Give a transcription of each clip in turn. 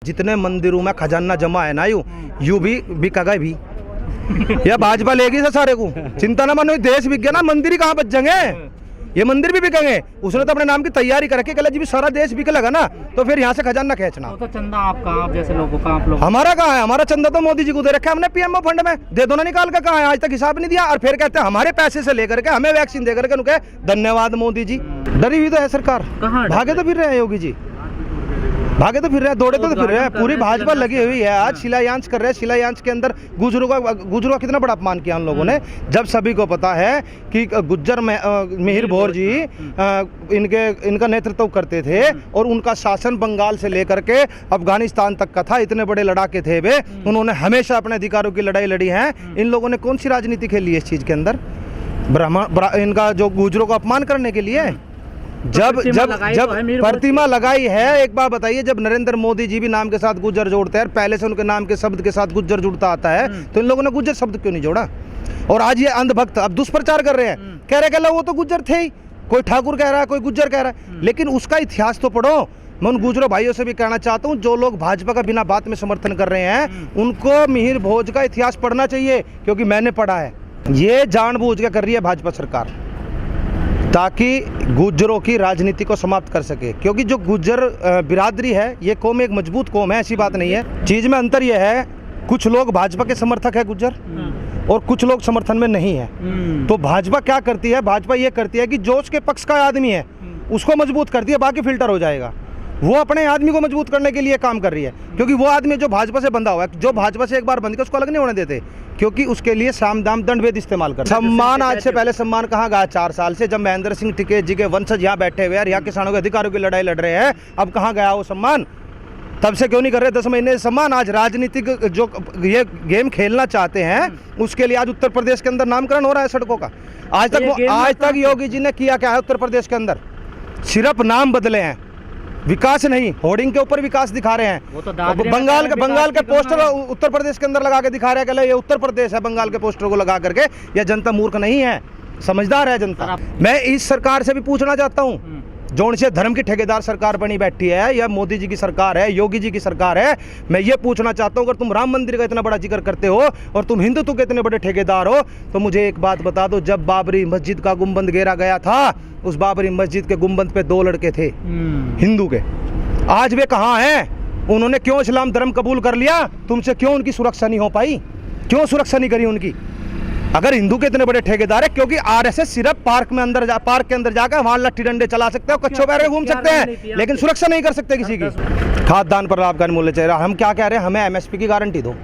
जितने मंदिरों में खजाना जमा है ना यू भी बिकेगा भी। यह भाजपा लेगी सारे को, चिंता ना मानो। देश बिक गया ना, मंदिर ही कहाँ बच जाएंगे, ये मंदिर भी बिकेंगे। उसने तो अपने नाम की तैयारी कर रखी है, जी भी सारा देश बिके लगा ना तो फिर यहाँ से खजाना खींचना। तो चंदा आपका, आप जैसे लोगों का, आप लोग हमारा कहाँ है? हमारा चंदा तो मोदी जी को दे रखा है हमने पीएमओ फंड में, दे दो ना निकाल के। कहाँ है? आज तक हिसाब नहीं दिया और फिर कहते हैं हमारे पैसे से लेकर के हमें वैक्सीन दे करके उनके धन्यवाद मोदी जी। डरी हुई तो है सरकार, भागे तो फिर रहे हैं योगी जी, भागे तो फिर रहे हैं, दौड़े तो फिर रहे हैं। पूरी भाजपा लगी हुई है। आज शिलान्यास कर रहे हैं, शिलान्यास के अंदर गुजरों का कितना बड़ा अपमान किया उन लोगों ने, जब सभी को पता है कि गुज्जर मिहिर भोर जी इनका नेतृत्व करते थे और उनका शासन बंगाल से लेकर के अफगानिस्तान तक का था। इतने बड़े लड़ाके थे वे, उन्होंने हमेशा अपने अधिकारों की लड़ाई लड़ी है। इन लोगों ने कौन सी राजनीति खेली है इस चीज के अंदर? इनका जो गुजरों का अपमान करने के लिए जब प्रतिमा लगाई है। एक बात बताइए, जब नरेंद्र मोदी जी भी नाम के साथ गुज्जर जोड़ते हैं, पहले से उनके नाम के शब्द के साथ गुज्जर जुड़ता आता है, तो इन लोगों ने गुज्जर शब्द क्यों नहीं जोड़ा? और आज ये अंधभक्त अब दुष्प्रचार कर रहे हैं, कह रहे कि वो तो गुज्जर थे ही, कोई ठाकुर कह रहा है, कोई गुज्जर कह रहा है, लेकिन उसका इतिहास तो पढ़ो। मैं उन गुजरों भाइयों से भी कहना चाहता हूँ, जो लोग भाजपा का बिना बात में समर्थन कर रहे हैं, उनको मिहिर भोज का इतिहास पढ़ना चाहिए, क्योंकि मैंने पढ़ा है। ये जानबूझ के कर रही है भाजपा सरकार ताकि गुज्जरों की राजनीति को समाप्त कर सके, क्योंकि जो गुज्जर बिरादरी है ये कौम एक मजबूत कौम है, ऐसी बात नहीं है। चीज में अंतर यह है, कुछ लोग भाजपा के समर्थक है गुज्जर और कुछ लोग समर्थन में नहीं है। तो भाजपा क्या करती है? भाजपा ये करती है कि जो उसके पक्ष का आदमी है उसको मजबूत करती है, बाकी फिल्टर हो जाएगा। वो अपने आदमी को मजबूत करने के लिए काम कर रही है, क्योंकि वो आदमी जो भाजपा से बंधा हुआ है, जो भाजपा से एक बार बंध गया उसको अलग नहीं होने देते, क्योंकि उसके लिए साम दाम दंड भेद इस्तेमाल कर। सम्मान आज से पहले सम्मान कहाँ गया? 4 साल से, जब महेंद्र सिंह टिकैत जी के वंशज यहाँ बैठे हुए हैं, यहाँ किसानों के अधिकारों की लड़ाई लड़ रहे हैं, अब कहाँ गया वो सम्मान? तब से क्यों नहीं कर रहे? 10 महीने सम्मान। आज राजनीतिक जो ये गेम खेलना चाहते हैं उसके लिए आज उत्तर प्रदेश के अंदर नामकरण हो रहा है सड़कों का। आज तक योगी जी ने किया क्या है उत्तर प्रदेश के अंदर? सिर्फ नाम बदले हैं, विकास नहीं। होर्डिंग के ऊपर विकास दिखा रहे हैं। वो तो बंगाल के पोस्टर उत्तर प्रदेश के अंदर लगा के दिखा रहे हैं कि ये उत्तर प्रदेश है, बंगाल के पोस्टर को लगा करके। यह जनता मूर्ख नहीं है, समझदार है जनता। मैं इस सरकार से भी पूछना चाहता हूँ, जो से धर्म की ठेकेदार सरकार बनी बैठी है, या मोदी जी की सरकार है, योगी जी की सरकार है, मैं ये पूछना चाहता हूँ, अगर तुम राम मंदिर का इतना बड़ा जिक्र करते हो और तुम हिंदुत्व के इतने बड़े ठेकेदार हो, तो मुझे एक बात बता दो, जब बाबरी मस्जिद का गुंबद घेरा गया था, उस बाबरी मस्जिद के गुंबद पे 2 लड़के थे हिंदू के, आज वे कहाँ हैं? उन्होंने क्यों इस्लाम धर्म कबूल कर लिया? तुमसे क्यों उनकी सुरक्षा नहीं हो पाई? क्यों सुरक्षा नहीं करी उनकी? अगर हिंदू के इतने बड़े ठेकेदार है, क्योंकि आरएसएस सिर्फ पार्क के अंदर जाकर वहां लट्ठी डंडे चला सकते हैं, कच्चों पैर घूम सकते हैं, लेकिन सुरक्षा नहीं कर सकते किसी की। खाद्यान्न पर लाभकारी मूल्य चाहिए। हम क्या कह रहे हैं? हमें एमएसपी की गारंटी दो,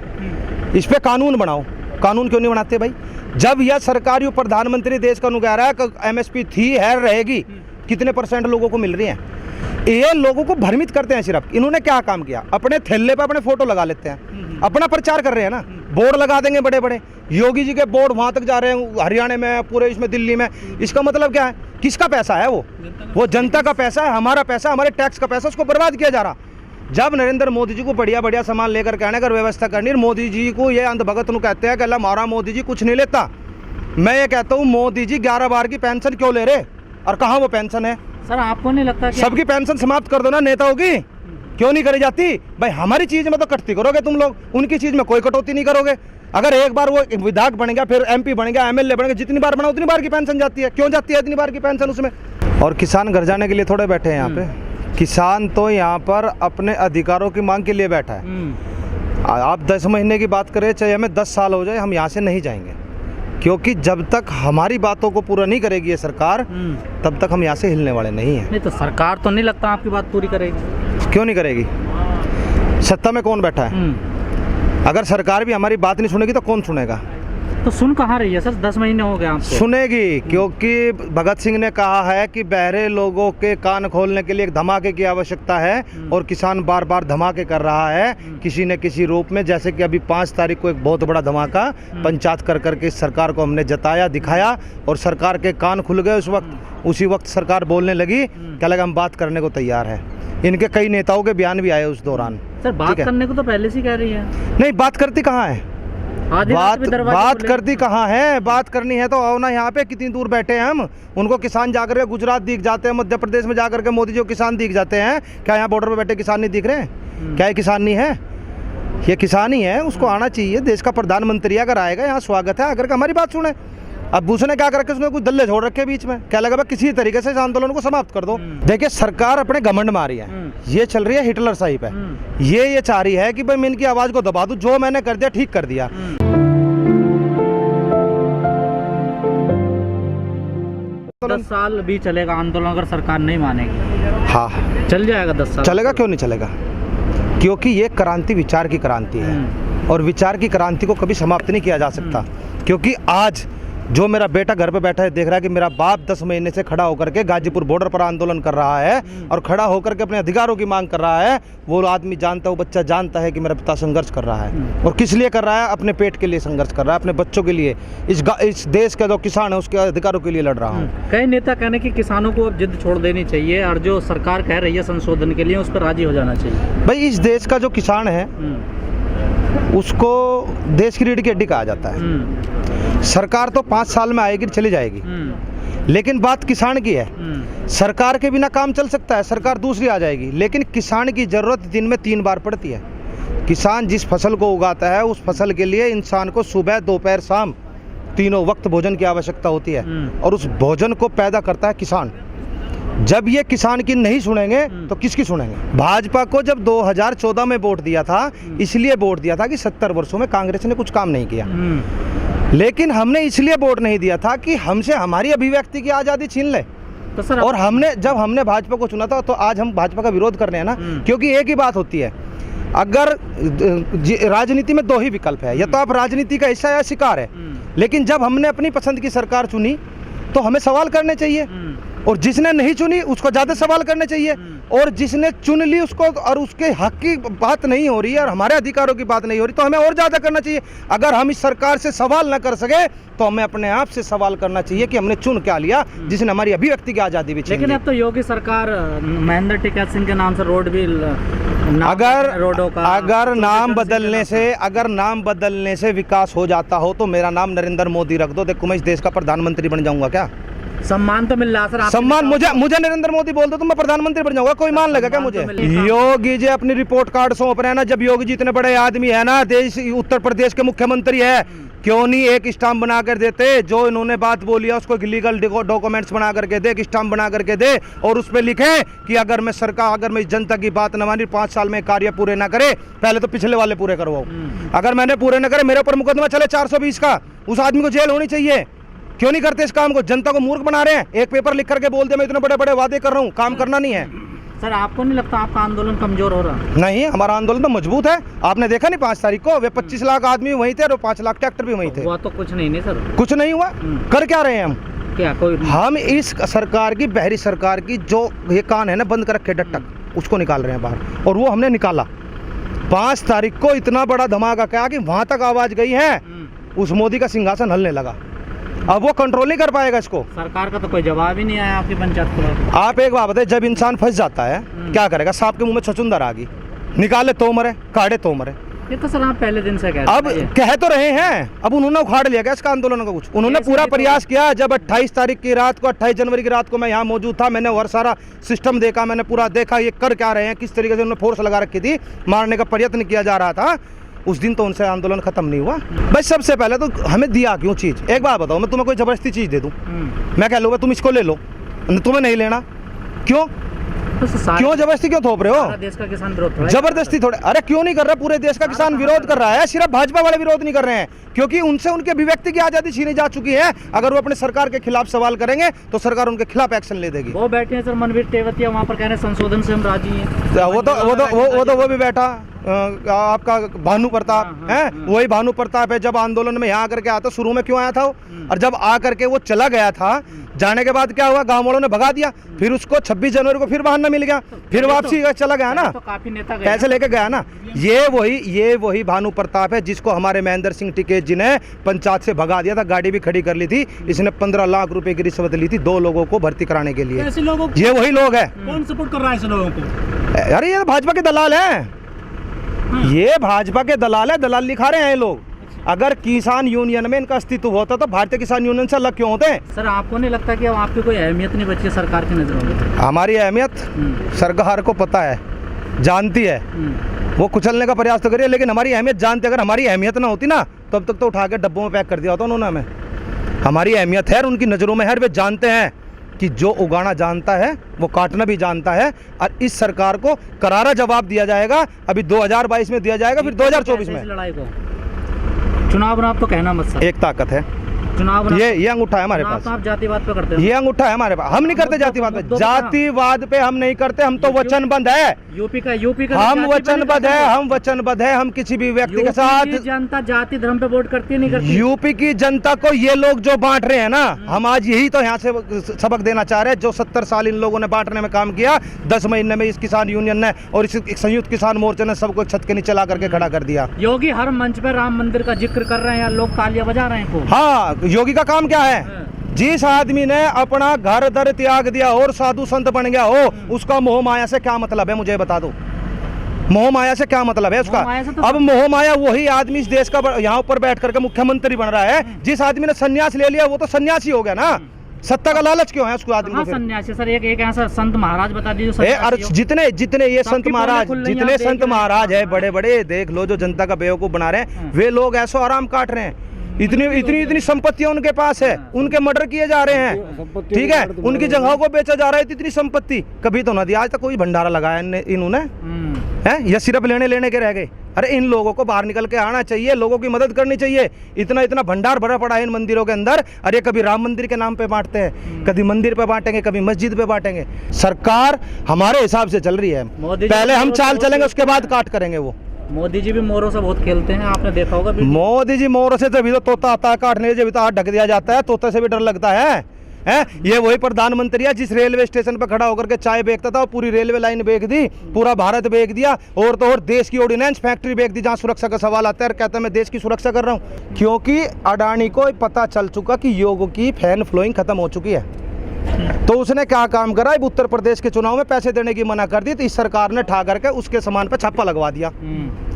इस पे कानून बनाओ। कानून क्यों नहीं बनाते भाई? जब यह सरकारी प्रधानमंत्री देश का कह रहा है कि एमएसपी थी, है, रहेगी, कितने % लोगों को मिल रही है? ये लोगों को भ्रमित करते हैं सिर्फ। इन्होंने क्या काम किया? अपने थैले पे अपने फोटो लगा लेते हैं, अपना प्रचार कर रहे हैं ना। बोर्ड लगा देंगे बड़े बड़े, योगी जी के बोर्ड वहां तक जा रहे हैं, हरियाणा में, पूरे इसमें, दिल्ली में। इसका मतलब क्या है? किसका पैसा है वो जनता का पैसा है, हमारा पैसा, हमारे टैक्स का पैसा, उसको बर्बाद किया जा रहा। जब नरेंद्र मोदी जी को बढ़िया बढ़िया सामान लेकर के आने का व्यवस्था करनी, मोदी जी को ये अंधभगत कहते हैं कि अल्लाह हमारा मोदी जी कुछ नहीं लेता। मैं ये कहता हूँ, मोदी जी 11 बार की पेंशन क्यों ले रहे, और कहाँ वो पेंशन है? सर आपको नहीं लगता कि सबकी पेंशन समाप्त कर दो ना नेताओं की? क्यों नहीं करी जाती भाई? हमारी चीज में तो कटौती करोगे तुम लोग, उनकी चीज में कोई कटौती नहीं करोगे। अगर एक बार वो विधायक बन गया, फिर MP बन गया, MLA बन गया, जितनी बार बना उतनी बार की पेंशन जाती है। क्यों जाती है इतनी बार की पेंशन उसमें? और किसान घर जाने के लिए थोड़े बैठे हैं यहाँ पे। किसान तो यहाँ पर अपने अधिकारों की मांग के लिए बैठा है। आप 10 महीने की बात करें, चाहे हमें 10 साल हो जाए, हम यहाँ से नहीं जाएंगे, क्योंकि जब तक हमारी बातों को पूरा नहीं करेगी ये सरकार, तब तक हम यहाँ से हिलने वाले नहीं हैं। नहीं तो सरकार तो नहीं लगता आपकी बात पूरी करेगी। क्यों नहीं करेगी? सत्ता में कौन बैठा है? अगर सरकार भी हमारी बात नहीं सुनेगी तो कौन सुनेगा? तो सुन कहाँ रही है सर? 10 महीने हो गए आपको। सुनेगी, क्योंकि भगत सिंह ने कहा है कि बहरे लोगों के कान खोलने के लिए एक धमाके की आवश्यकता है, और किसान बार बार धमाके कर रहा है किसी न किसी रूप में। जैसे कि अभी 5 तारीख को एक बहुत बड़ा धमाका पंचायत कर करके इस सरकार को हमने जताया, दिखाया, और सरकार के कान खुल गए। उसी वक्त सरकार बोलने लगी, क्या लगा हम बात करने को तैयार है। इनके कई नेताओं के बयान भी आए उस दौरान। सर बात करने को तो पहले से कह रही है। नहीं, बात करती कहाँ है? आधी रात में दरवाजे बात खोले। करती कहाँ है? बात करनी है तो आओ ना यहाँ पे, कितनी दूर बैठे हैं हम। उनको किसान जाकर के गुजरात दिख जाते हैं, मध्य प्रदेश में जाकर के मोदी जी को किसान दिख जाते हैं। क्या यहाँ बॉर्डर पे बैठे किसान नहीं दिख रहे हैं? क्या ये किसान नहीं है? ये किसान ही है, उसको आना चाहिए। देश का प्रधानमंत्री अगर आएगा यहाँ स्वागत है, अगर हमारी बात सुने। अब उसने क्या कर रखे, उसने कुछ दल्ले छोड़ रखे बीच में, क्या लगा भाई किसी तरीके से इस आंदोलन को समाप्त कर दो। देखिए सरकार अपने घमंड में आ रही है, ये चल रही है हिटलर शाही पे। ये चाह रही है कि भाई मैं इनकी आवाज को दबा दूं, जो मैंने कर दिया ठीक कर दिया। 10 साल भी चलेगा आंदोलन अगर सरकार नहीं मानेगी। हाँ चल जाएगा 10 साल। चलेगा, क्यों नहीं चलेगा? क्योंकि ये क्रांति विचार की क्रांति है, और विचार की क्रांति को कभी समाप्त नहीं किया जा सकता। क्योंकि आज जो मेरा बेटा घर पे बैठा है देख रहा है कि मेरा बाप 10 महीने से खड़ा होकर के गाजीपुर बॉर्डर पर आंदोलन कर रहा है और खड़ा होकर के अपने अधिकारों की मांग कर रहा है, वो आदमी जानता है, वो बच्चा जानता है कि मेरा पिता संघर्ष कर रहा है। और किस लिए कर रहा है? अपने पेट के लिए संघर्ष कर रहा है, अपने बच्चों के लिए। इस देश का जो किसान है उसके अधिकारों के लिए लड़ रहा हूँ। कई नेता कहने कि किसानों को अब जिद छोड़ देनी चाहिए और जो सरकार कह रही है संशोधन के लिए उस पर राजी हो जाना चाहिए। भाई इस देश का जो किसान है उसको देश की रीढ़ की हड्डी कहा जाता है। सरकार तो 5 साल में आएगी, चली जाएगी, लेकिन बात किसान की है। सरकार के बिना काम चल सकता है, सरकार दूसरी आ जाएगी, लेकिन किसान की जरूरत दिन में 3 बार पड़ती है। किसान जिस फसल को उगाता है उस फसल के लिए इंसान को सुबह, दोपहर, शाम तीनों वक्त भोजन की आवश्यकता होती है, और उस भोजन को पैदा करता है किसान। जब ये किसान की नहीं सुनेंगे तो किसकी सुनेंगे? भाजपा को जब 2014 में वोट दिया था, इसलिए वोट दिया था कि 70 वर्षों में कांग्रेस ने कुछ काम नहीं किया। लेकिन हमने इसलिए वोट नहीं दिया था कि हमसे हमारी अभिव्यक्ति की आज़ादी छीन ले। तो सर और जब हमने भाजपा को चुना था तो आज हम भाजपा का विरोध कर रहे हैं ना, क्योंकि एक ही बात होती है, अगर राजनीति में 2 ही विकल्प है, या तो आप राजनीति का हिस्सा या शिकार है। लेकिन जब हमने अपनी पसंद की सरकार चुनी तो हमें सवाल करने चाहिए, और जिसने नहीं चुनी उसको ज़्यादा सवाल करने चाहिए, और जिसने चुन ली उसको और उसके हक की बात नहीं हो रही है और हमारे अधिकारों की बात नहीं हो रही तो हमें और ज़्यादा करना चाहिए। अगर हम इस सरकार से सवाल न कर सके तो हमें अपने आप से सवाल करना चाहिए कि हमने चुन क्या लिया जिसने हमारी अभिव्यक्ति की आज़ादी भी छीन ली। लेकिन अब तो योगी सरकार महेंद्र टिकैत सिंह के नाम से रोड भी अगर नाम बदलने से विकास हो जाता हो तो मेरा नाम नरेंद्र मोदी रख दो, देखो मैं इस देश का प्रधानमंत्री बन जाऊंगा। क्या सम्मान तो मिल रहा सर? सम्मान मुझे नरेंद्र मोदी बोल दो तो मैं प्रधानमंत्री बन जाऊंगा, कोई मान लेगा क्या मुझे? योगी जी अपनी रिपोर्ट कार्ड सौंप रहे हैं ना, जब योगी जी इतने बड़े आदमी है ना, देश उत्तर प्रदेश के मुख्यमंत्री है, क्यों नहीं एक स्टाम्प बना कर देते? जो इन्होंने बात बोली है उसको लीगल डॉक्यूमेंट्स बना करके दे, एक स्टाम्प बना करके दे, और उस पर लिखे कि अगर मैं जनता की बात न मानी, 5 साल में कार्य पूरे ना करे, पहले तो पिछले वाले पूरे करवाओ। अगर मैंने पूरे न करे, मेरे ऊपर मुकदमा चले 420 का, उस आदमी को जेल होनी चाहिए। क्यों नहीं करते इस काम को? जनता को मूर्ख बना रहे हैं। एक पेपर लिख करके बोल दे मैं इतने बड़े बड़े वादे कर रहा हूँ, काम करना नहीं है। सर आपको नहीं लगता आपका आंदोलन कमजोर हो रहा? नहीं, हमारा आंदोलन तो मजबूत है। आपने देखा नहीं 5 तारीख को वे 25 लाख आदमी वहीं थे और 5 लाख ट्रैक्टर भी वहीं थे। वो तो कुछ नहीं सर, कुछ नहीं हुआ। कर क्या रहे हैं हम? क्या कोई हम इस सरकार की, बहरी सरकार की जो ये कान है ना बंद कर रखे डटक, उसको निकाल रहे हैं बाहर, और वो हमने निकाला। 5 तारीख को इतना बड़ा धमाका क्या कि वहां तक आवाज गई है, उस मोदी का सिंहासन हलने लगा। अब वो कंट्रोल नहीं कर पाएगा इसको। सरकार का तो कोई जवाब ही नहीं आया आपकी पंचायत को। आप एक बात बताइए, जब इंसान फंस जाता है क्या करेगा? सांप के मुंह में छछूंदर आ गई, निकाले तो मरे, काटे तो मरे। ये तो सर आप पहले दिन से कह रहे अब कह तो रहे हैं, अब उन्होंने उखाड़ लिया क्या इसका आंदोलन का? कुछ उन्होंने पूरा प्रयास किया। जब 28 तारीख की रात को, 28 जनवरी की रात को मैं यहाँ मौजूद था, मैंने और सारा सिस्टम देखा, मैंने पूरा देखा ये कर क्या रहे हैं, किस तरीके से उन्होंने फोर्स लगा रखी थी, मारने का प्रयत्न किया जा रहा था। उस दिन तो उनसे आंदोलन खत्म नहीं हुआ। भाई सबसे पहले तो हमें दिया क्यों चीज? एक बात बताओ, मैं तुम्हें कोई जबरदस्ती चीज दे दूं, मैं कह लूँगा तुम इसको ले लो, तुम्हें नहीं लेना, क्यों? क्यों जबरदस्ती क्यों थोप रहे हो? देश का किसान विरोध जबरदस्ती थोड़े, अरे क्यों नहीं कर रहा? पूरे देश का किसान विरोध कर रहा है, सिर्फ भाजपा वाले विरोध नहीं कर रहे हैं, क्योंकि उनसे उनकी अभिव्यक्ति की आजादी छीनी जा चुकी है। अगर वो अपने सरकार के खिलाफ सवाल करेंगे तो सरकार उनके खिलाफ एक्शन ले देगी। वो बैठे हैं सर मनवीर तेवतिया, वहाँ पर कह रहे हैं संशोधन से हम राजी हैं। वो भी बैठा, आपका भानु प्रताप है, वही भानु प्रताप है। जब आंदोलन में यहाँ आकर के आता, शुरू में क्यों आया था वो, और जब आकर के वो चला गया था, जाने के बाद क्या हुआ? गांव वालों ने भगा दिया, फिर उसको 26 जनवरी को फिर बहाना मिल गया, फिर वापसी चला गया ना, तो काफी नेता कैसे लेके गया ना। ये वही भानु प्रताप है जिसको हमारे महेंद्र सिंह टिकैत जी ने पंचायत से भगा दिया था, गाड़ी भी खड़ी कर ली थी। इसने 15 लाख रुपए की रिश्वत ली थी 2 लोगों को भर्ती कराने के लिए। ये वही लोग है। कौन सपोर्ट कर रहा है ऐसे लोगों को? अरे ये भाजपा के दलाल हैं, ये भाजपा के दलाल है, दलाल लिखा रहे हैं ये लोग। अगर किसान यूनियन में इनका अस्तित्व होता तो भारतीय किसान यूनियन से अलग क्यों होते हैं? सर आपको नहीं लगता कि अब आपकी कोई अहमियत नहीं बची है सरकार की नज़रों में? हमारी अहमियत सरकार को पता है, जानती है, वो कुचलने का प्रयास तो करिए, लेकिन हमारी अहमियत जानते। अगर हमारी अहमियत ना होती ना तब तक तो उठा के डब्बों में पैक कर दिया होता उन्होंने हमें। हमारी अहमियत है, उनकी नज़रों में है, वे जानते हैं कि जो उगाना जानता है वो काटना भी जानता है। और इस सरकार को करारा जवाब दिया जाएगा, अभी 2022 में दिया जाएगा, फिर 2024 में। लड़ाई को चुनाव बनाव तो कहना मत सर, एक ताकत है, चुनाव बनाव ये अंगूठा है हमारे पास, आप जातिवाद पे करते हैं। ये अंगूठा है हमारे पास। हम नहीं करते जातिवाद पे, जातिवाद पे हम नहीं करते, हम तो वचनबद्ध है। यूपी का हम वचनबद्ध है, हम वचनबद्ध है। हम किसी भी व्यक्ति के साथ, जनता जाति धर्म पे वोट करती है नहीं करती? यूपी की जनता को ये लोग जो बांट रहे हैं ना, हम आज यही तो यहाँ से सबक देना चाह रहे हैं। जो 70 साल इन लोगों ने बांटने में काम किया, 10 महीने में इस किसान यूनियन ने और इस संयुक्त किसान मोर्चे ने सबको छत के नीचे ला करके खड़ा कर दिया। योगी हर मंच पे राम मंदिर का जिक्र कर रहे हैं, लोग तालियां बजा रहे हैं। हाँ, योगी का काम क्या है? जिस आदमी ने अपना घर दर त्याग दिया और साधु संत बन गया हो, उसका मोह माया से क्या मतलब है? मुझे बता दो, मोह माया से क्या मतलब है उसका? अब मोह माया वही आदमी इस देश का यहाँ ऊपर बैठ करके मुख्यमंत्री बन रहा है। जिस आदमी ने सन्यास ले लिया वो तो सन्यासी हो गया ना। सत्ता का लालच क्यों है उसको आदमी को? सन्यासी सर, एक ऐसा संत महाराज बता दीजिए। जितने ये संत महाराज, जितने संत महाराज है बड़े बड़े, देख लो, जो जनता का बेवकूफ बना रहे हैं, वे लोग ऐसो आराम काट रहे हैं। इतनी संपत्तियां उनके पास है, उनके मर्डर किए जा रहे हैं, ठीक है, उनकी जगहों को बेचा जा रहा है। इतनी संपत्ति कभी तो ना दिया, आज तक कोई भंडारा लगाया इन्होंने है, या सिर्फ लेने के रह गए? अरे इन लोगों को बाहर निकल के आना चाहिए, लोगों की मदद करनी चाहिए। इतना भंडार भरा पड़ा है इन मंदिरों के अंदर। अरे कभी राम मंदिर के नाम पे बांटते हैं, कभी मंदिर पे बांटेंगे, कभी मस्जिद पे बांटेंगे। सरकार हमारे हिसाब से चल रही है, पहले हम चाल चलेंगे, उसके बाद काट करेंगे। वो मोदी जी भी मोरों से बहुत खेलते हैं, आपने देखा होगा। मोदी जी मोरों से तभी तो तोता आता है काटने, जब तो हाथ ढक दिया जाता है, तोते से भी डर लगता है। ये वही प्रधानमंत्री है जिस रेलवे स्टेशन पर खड़ा होकर के चाय बेचता था, पूरी रेलवे लाइन बेच दी, पूरा भारत बेच दिया, और तो और देश की ऑर्डिनेंस फैक्ट्री बेच दी। जहाँ सुरक्षा का सवाल आता है, कहता है मैं देश की सुरक्षा कर रहा हूँ, क्योंकि अडानी को पता चल चुका कि योग की फैन फ्लोइंग खत्म हो चुकी है। तो उसने क्या काम करा, उत्तर प्रदेश के चुनाव में पैसे देने की मना कर दी, तो इस सरकार ने ठा करके उसके सामान पे छापा लगवा दिया,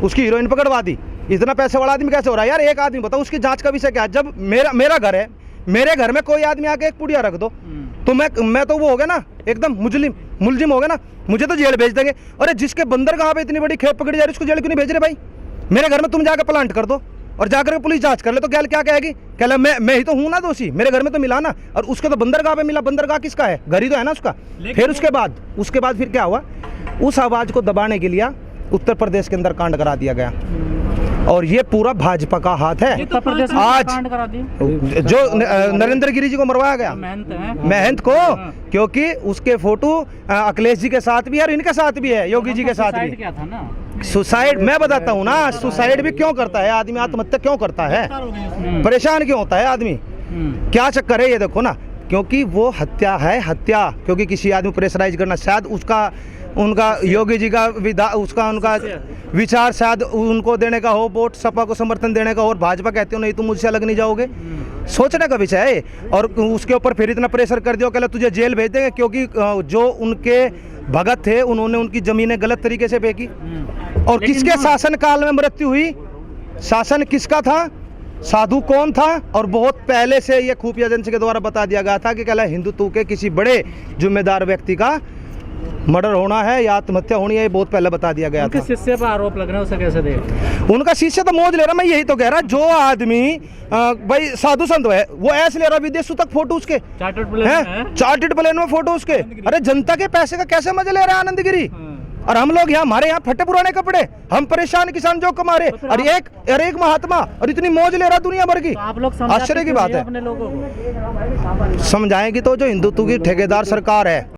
उसकी हीरोइन पकड़वा दी। इतना पैसे वाला आदमी कैसे हो रहा है यार? एक आदमी बताओ, उसकी जांच का विषय क्या है? जब मेरा घर है, मेरे घर में कोई आदमी आके एक पुड़िया रख दो तो मैं तो वो हो गया ना, एकदम मुलजिम हो गया ना, मुझे तो जेल भेज देंगे। अरे जिसके बंदरगाह पे इतनी बड़ी खेप पकड़ी जा रही है, उसको जेल क्यों नहीं भेज रहे भाई? मेरे घर में तुम जाकर प्लांट कर दो और जाकर पुलिस जांच कर ले, तो क्या कहेगी? कह मैं ही तो हूं ना दोषी, मेरे घर में तो मिला ना, और उसके तो बंदरगाह पे मिला। बंदरगाह किसका है? घर ही तो है ना उसका। फिर उसके बाद फिर क्या हुआ? उस आवाज को दबाने के लिए उत्तर प्रदेश के अंदर कांड करा दिया गया, और ये पूरा भाजपा का हाथ है। आज जो नरेंद्र गिरी जी को मरवाया गया, महंत को, क्योंकि उसके फोटो अखिलेश जी के साथ भी है और इनके साथ भी है, योगी जी के साथ भी। सुसाइड मैं बताता हूँ ना, सुसाइड भी क्यों करता है आदमी, आत्महत्या क्यों करता है, परेशान क्यों होता है आदमी, क्या चक्कर है? ये देखो ना, क्योंकि वो हत्या है, हत्या क्योंकि किसी आदमी प्रेशराइज करना, शायद उनका योगी जी का उनका विचार शायद उनको देने का हो, वोट सपा को समर्थन देने का हो, और भाजपा कहते हो नहीं तुम मुझसे अलग नहीं जाओगे, सोचने का विषय है। और उसके ऊपर फिर इतना प्रेशर कर दिया, कहला तुझे जेल भेज देंगे, क्योंकि जो उनके भगत थे उन्होंने उनकी जमीनें गलत तरीके से फेंकी। और किसके शासन काल में मृत्यु हुई? शासन किसका था? साधु कौन था? और बहुत पहले से ये खुफिया एजेंसी के द्वारा बता दिया गया था कि कहला हिंदुत्व के किसी बड़े जिम्मेदार व्यक्ति का मर्डर होना है या आत्महत्या होनी है, ये बहुत पहले बता दिया गया था। शिष्य पर आरोप लग रहा है, उसे कैसे देख? उनका शिष्य तो मौज ले रहा, मैं यही तो कह रहा, जो आदमी भाई साधु संत है वो ऐसे ले रहा, विदेशों तक फोटो उसके चार्टेड प्लेन में फोटो उसके। अरे जनता के पैसे का कैसे मजा ले रहा है आनंद गिरी? और हम लोग यहाँ, हमारे यहाँ फटे पुराने कपड़े, हम परेशान किसान जो कमा रहे, और एक महात्मा और इतनी मौज ले रहा दुनिया भर की। आप लोग आश्चर्य की बात है। अपने लोगों को समझाएंगे तो जो हिंदुत्व की ठेकेदार सरकार है